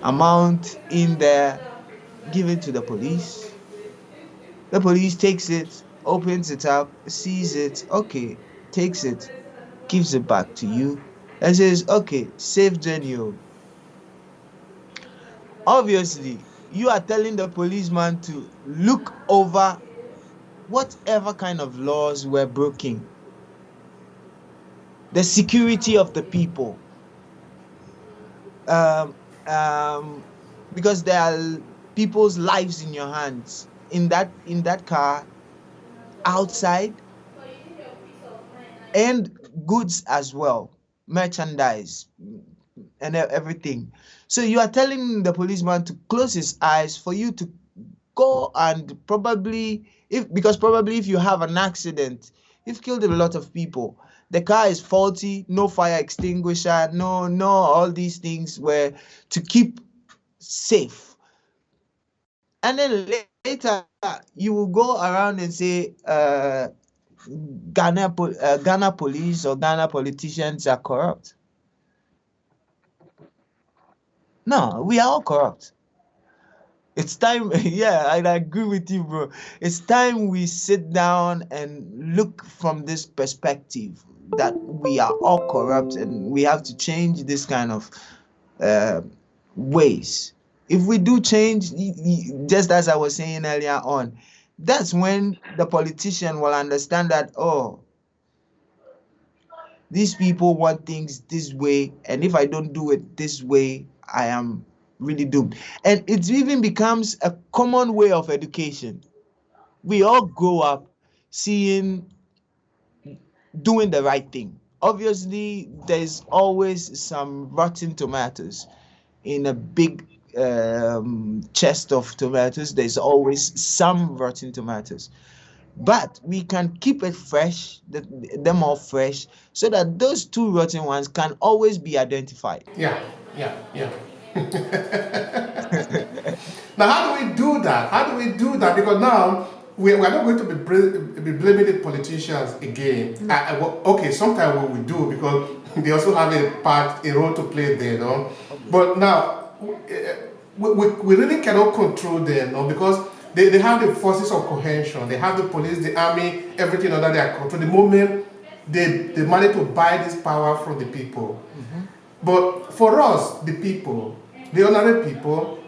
amount in there, give it to the police. The police takes it, opens it up, sees it, okay, takes it, gives it back to you, and says, okay, safe journey. Obviously, you are telling the policeman to look over whatever kind of laws were broken, the security of the people, um, um, because there are people's lives in your hands in that car, outside, and goods as well, merchandise and everything. So you are telling the policeman to close his eyes for you to go and probably, if you have an accident, you've killed a lot of people. The car is faulty, no fire extinguisher, no all these things were to keep safe. And then later you will go around and say Ghana police or Ghana politicians are corrupt. No, we are all corrupt. It's time, yeah, I agree with you, bro. It's time we sit down and look from this perspective that we are all corrupt and we have to change this kind of uh, ways. If we do change, just as I was saying earlier on, that's when the politician will understand that, oh, these people want things this way, and if I don't do it this way, I am really doomed. And it even becomes a common way of education. We all grow up seeing doing the right thing. Obviously, there's always some rotten tomatoes in a big chest of tomatoes. There's always some rotten tomatoes. But we can keep it fresh, them all fresh, so that those two rotten ones can always be identified. Yeah, yeah, yeah. Now, how do we do that? How do we do that? Because now we are not going to be blaming the politicians again. Okay, sometimes we do because they also have a role to play there, no? But now we really cannot control them, no? Because they have the forces of cohesion. They have the police, the army, everything under their control. The moment they manage to buy this power from the people. Mm-hmm. But for us, the people, the ordinary people,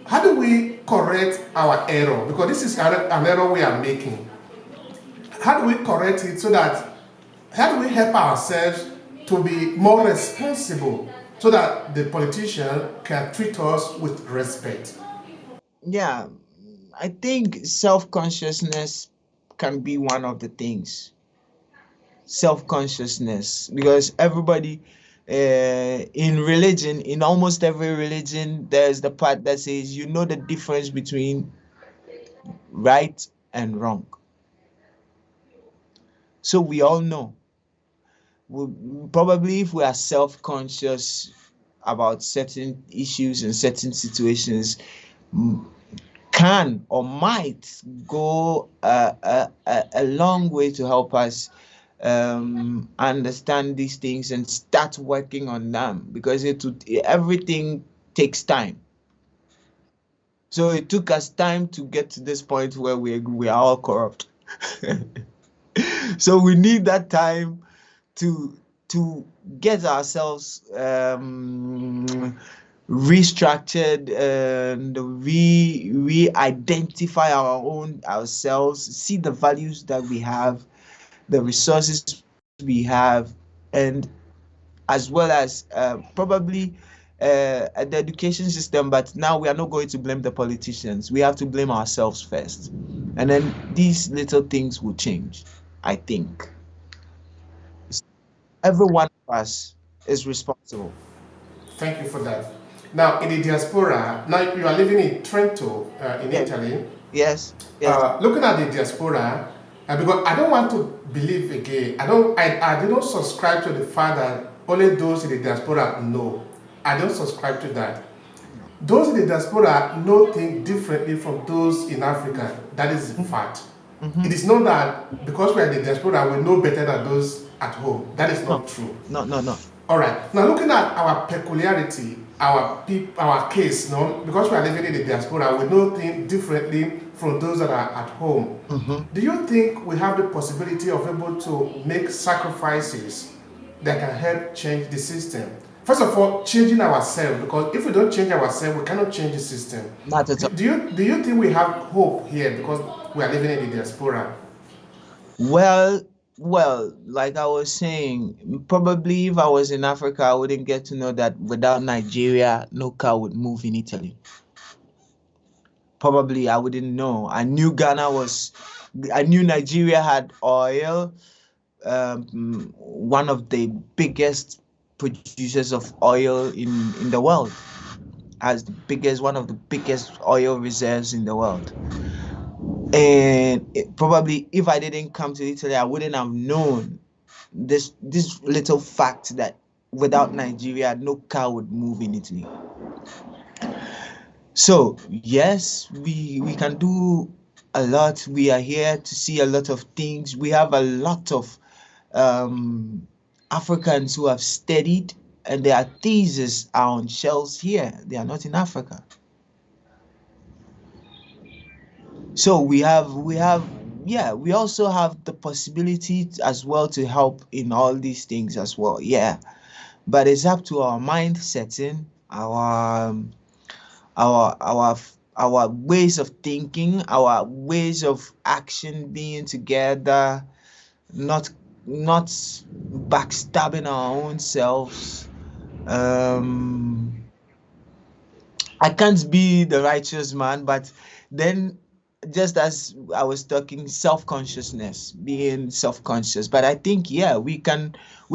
how do we correct our error? Because this is an error we are making. How do we correct it how do we help ourselves to be more responsible so that the politician can treat us with respect? Yeah, I think self-consciousness can be one of the things. Self-consciousness, because everybody in religion, in almost every religion, there's the part that says you know the difference between right and wrong. So we all know. Probably if we are self-conscious about certain issues and certain situations, can or might go a long way to help us understand these things and start working on them, because everything takes time. So it took us time to get to this point where we are all corrupt. So we need that time to get ourselves restructured and re-identify ourselves, see the values that we have, the resources we have, and as well as probably the education system. But now we are not going to blame the politicians. We have to blame ourselves first, and then these little things will change, I think. Every one of us is responsible. Thank you for that. Now, in the diaspora, now you are living in Trento, in Yes, Italy. yes, yes. Looking at the diaspora, because I don't want to believe again. I do not subscribe to the fact that only those in the diaspora know. I don't subscribe to that. Those in the diaspora know things differently from those in Africa. That is a fact. Mm-hmm. It is not that because we are in the diaspora, we know better than those at home. That is No, not true. no, no, no. All right. Now, looking at our peculiarity, our case, no, because we are living in the diaspora, we know things differently from those that are at home. Mm-hmm. Do you think we have the possibility of able to make sacrifices that can help change the system? First of all, changing ourselves, because if we don't change ourselves, we cannot change the system. Not at all. Do you think we have hope here because we are living in the diaspora? Well, like I was saying, probably if I was in Africa, I wouldn't get to know that without Nigeria, no car would move in Italy. Probably I wouldn't know. I knew Nigeria had oil, one of the biggest producers of oil in the world, as one of the biggest oil reserves in the world. And probably if I didn't come to Italy, I wouldn't have known this little fact that without Nigeria, no car would move in Italy. So yes, we can do a lot. We are here to see a lot of things. We have a lot of Africans who have studied, and their theses are on shelves here. They are not in Africa. So we also have the possibility as well to help in all these things as well. Yeah, but it's up to our mind setting, our ways of thinking, our ways of action, being together, not backstabbing our own selves. I can't be the righteous man, but then just as I was talking, self-consciousness, being self-conscious. But I think, yeah, we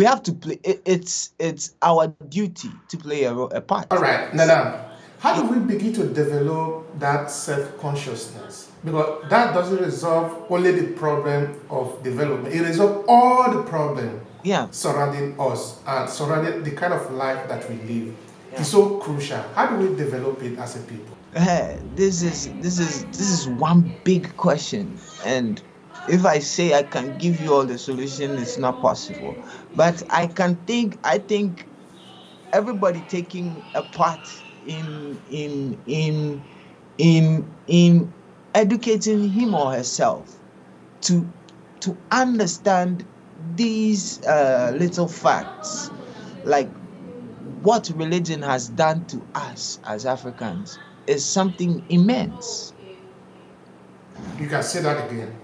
have to play. It's our duty to play a part. All right, Nana, how do we begin to develop that self-consciousness? Because that doesn't resolve only the problem of development. It resolves all the problem Yeah. surrounding us and surrounding the kind of life that we live. Yeah. It's so crucial. How do we develop it as a people? This is one big question, and if I say I can give you all the solution, it's not possible. But I think everybody taking a part in educating him or herself to understand these little facts, like what religion has done to us as Africans, is something immense. You can say that again.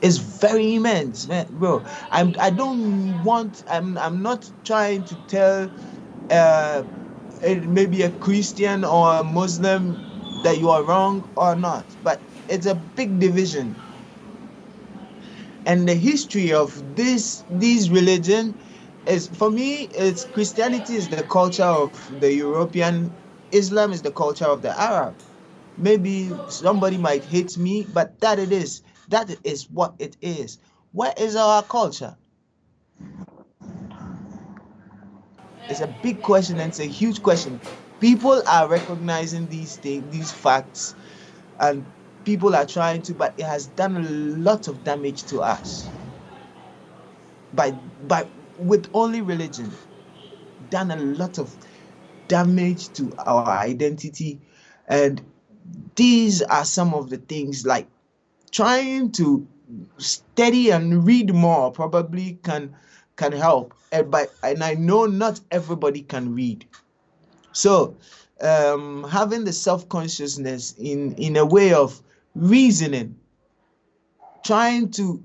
It's very immense, man, bro. I'm not trying to tell maybe a Christian or a Muslim that you are wrong or not, but it's a big division. And the history of these religion is, for me, it's Christianity is the culture of the European, Islam is the culture of the Arab. Maybe somebody might hate me, but that is what it is. What is our culture? It's a big question, and it's a huge question. People are recognizing these things, these facts, and people are trying to, but it has done a lot of damage to us. By with only religion, done a lot of damage to our identity. And these are some of the things, like trying to study and read more probably can help. And I know not everybody can read. So having the self-consciousness in a way of reasoning, trying to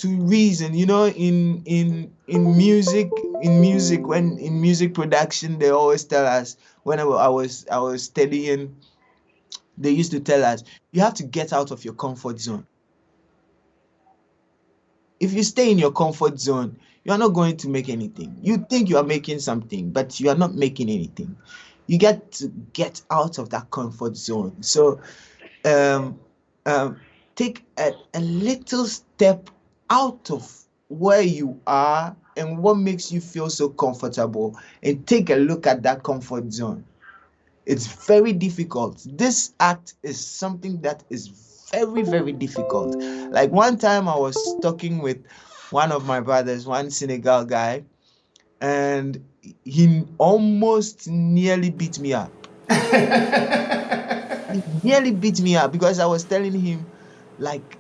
reason, in music production, they always tell us, when I was studying, they used to tell us, you have to get out of your comfort zone. If you stay in your comfort zone, you are not going to make anything. You think you are making something, but you are not making anything. You get to get out of that comfort zone. So um, take a little step out of where you are and what makes you feel so comfortable, and take a look at that comfort zone. It's very difficult. This act is something that is very, very difficult. Like one time I was talking with one of my brothers, one Senegal guy, and he almost nearly beat me up. He nearly beat me up because I was telling him, like,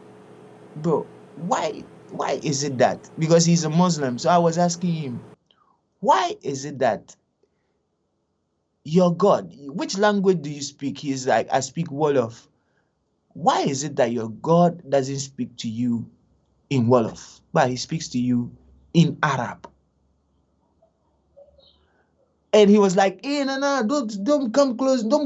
bro, why is it that? Because he's a Muslim. So I was asking him, why is it that your God, which language do you speak? He's like, I speak Wolof. Why is it that your God doesn't speak to you in Wolof, but he speaks to you in Arab? And he was like, no, don't come close. No.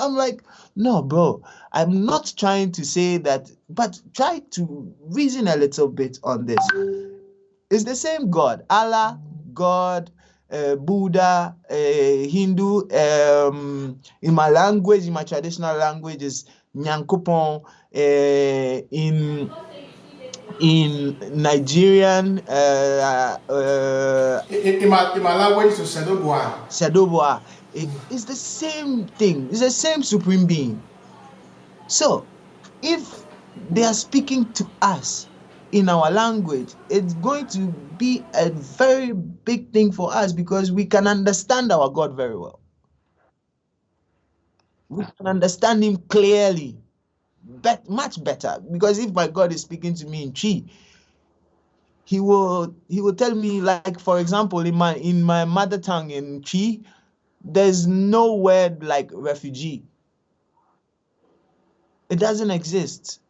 I'm like, no, bro. I'm not trying to say that, but try to reason a little bit on this. It's the same God. Allah, God, Buddha, Hindu. In my language, in my traditional language, is Nyankopon. In Nigerian, In my language, it's Sedobwa. Sadobwa, it's the same thing. It's the same supreme being. So, if they are speaking to us in our language, it's going to be a very big thing for us because we can understand our God very well. We can understand Him clearly, much better. Because if my God is speaking to me in Chi, he will tell me, like, for example, in my mother tongue in Chi, there's no word like refugee. It doesn't exist.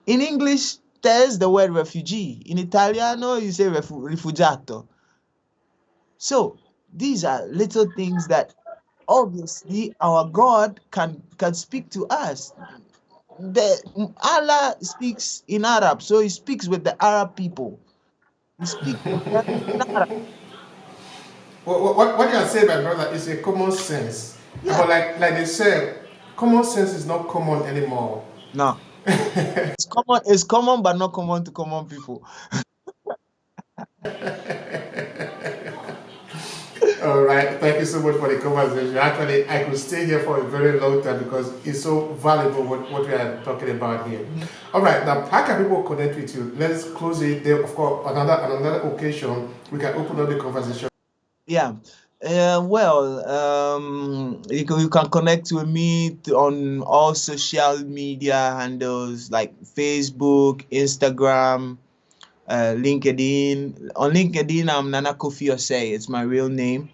In English, there's the word refugee. In Italiano, you say rifugiato. So these are little things that obviously our God can speak to us. Allah speaks in Arab, so he speaks with the Arab people. He speaks with them in Arab. What you are saying, my brother, is a common sense. Yeah. But like they said, common sense is not common anymore. No. It's common, but not common to common people. All right, thank you so much for the conversation. Actually, I could stay here for a very long time because it's so valuable what we are talking about here. All right, now how can people connect with you? Let's close it there. Of course, another occasion we can open up the conversation. Yeah. You can connect with me on all social media handles like Facebook, Instagram, LinkedIn. On LinkedIn, I'm Nana Kofi Osei. It's my real name.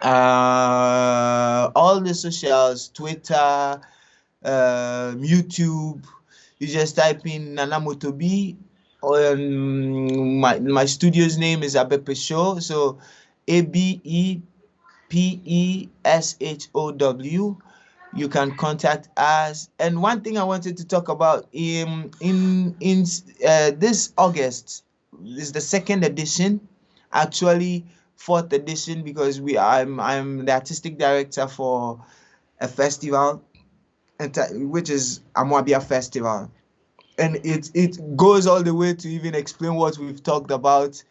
All the socials, Twitter, YouTube. You just type in Nana Motobi. My studio's name is Abepe Show. So ABEPESHOW. You can contact us. And one thing I wanted to talk about in this August is the second edition, actually fourth edition, because I'm the artistic director for a festival, which is Amwabia Festival, and it goes all the way to even explain what we've talked about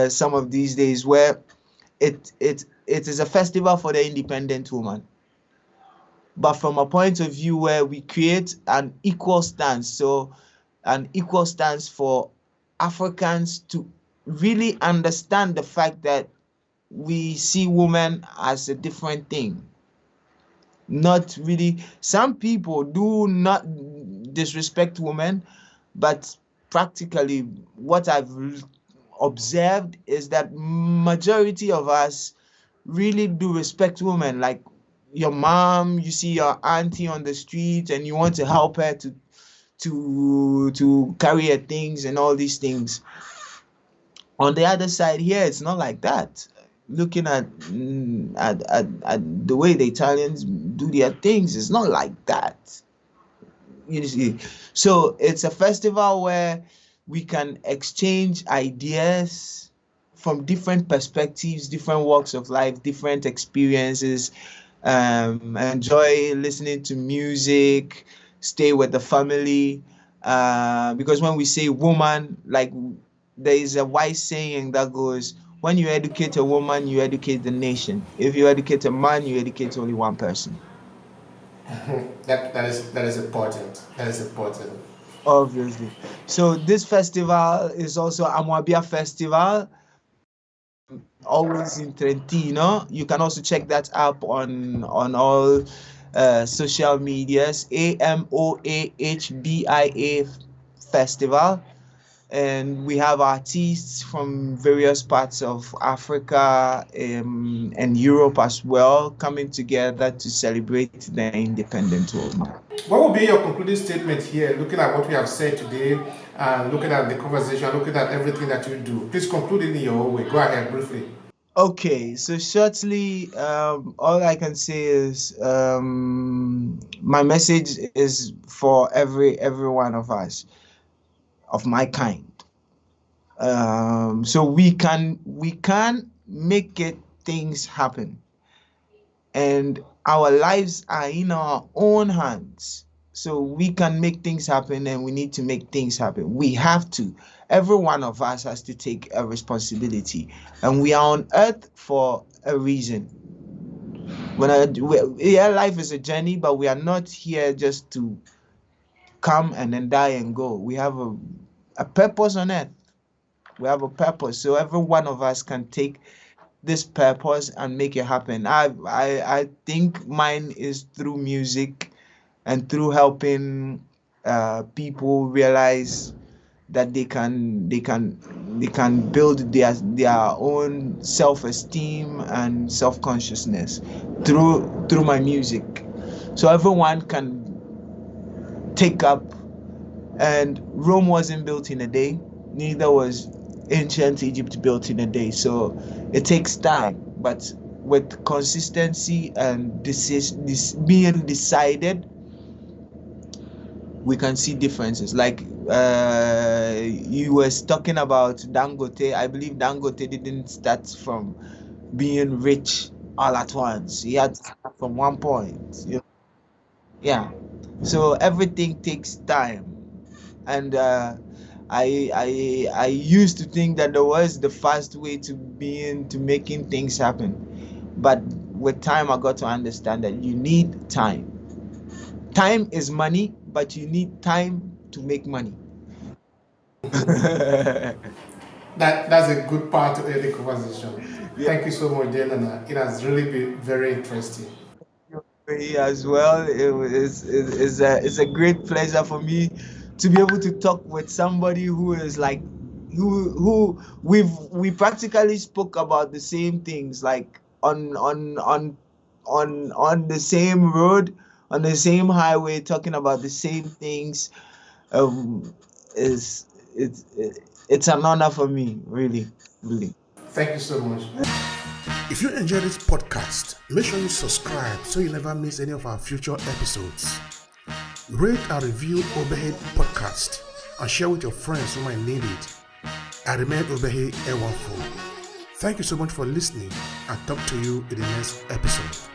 some of these days, where it is a festival for the independent woman, but from a point of view where we create an equal stance. So an equal stance for Africans to really understand the fact that we see women as a different thing. Not really. Some people do not disrespect women, but practically what I've observed is that majority of us really do respect women. Like your mom, you see your auntie on the street and you want to help her to carry her things and all these things. On the other side here, it's not like that. Looking at the way the Italians do their things, it's not like that. You see, so it's a festival where we can exchange ideas from different perspectives, different walks of life, different experiences. Enjoy listening to music, stay with the family. Because when we say woman, like there is a wise saying that goes, when you educate a woman, you educate the nation. If you educate a man, you educate only one person. That is important. That is important. Obviously. So this festival is also Amwabia Festival, always in Trentino. You can also check that up on all social medias. AMOAHBIA Festival. And we have artists from various parts of Africa and Europe as well coming together to celebrate the independent world. What will be your concluding statement here, looking at what we have said today, looking at the conversation, looking at everything that you do? Please conclude it in your own way. Go ahead briefly. Okay, so shortly, all I can say is my message is for every one of us, of my kind. So we can make things happen, and our lives are in our own hands. So we can make things happen, and we need to make things happen. We have to. Every one of us has to take a responsibility, and we are on earth for a reason. Life is a journey, but we are not here just to come and then die and go. We have a purpose on earth. We have a purpose, so every one of us can take this purpose and make it happen. I think mine is through music and through helping people realize that they can build their own self-esteem and self-consciousness through my music. So everyone can take up, and Rome wasn't built in a day, neither was ancient Egypt built in a day. So it takes time, but with consistency and being decided, we can see differences. Like you were talking about Dangote. I believe Dangote didn't start from being rich all at once. He had to start from one point. Yeah. So everything takes time, and I used to think that there was the fast way to making things happen, but with time I got to understand that you need time. Time is money, but you need time to make money. That's a good part to end the conversation. Yeah. Thank you so much, Nana. It has really been very interesting. Me as well. It's a great pleasure for me to be able to talk with somebody who is like who we practically spoke about the same things, like on the same road, on the same highway, talking about the same things. Is it's an honor for me, really, really. Thank you so much. If you enjoy this podcast, make sure you subscribe so you never miss any of our future episodes. Rate and review Obehi Podcast and share with your friends who might need it. I remain Obehi Ewafo. Thank you so much for listening, and talk to you in the next episode.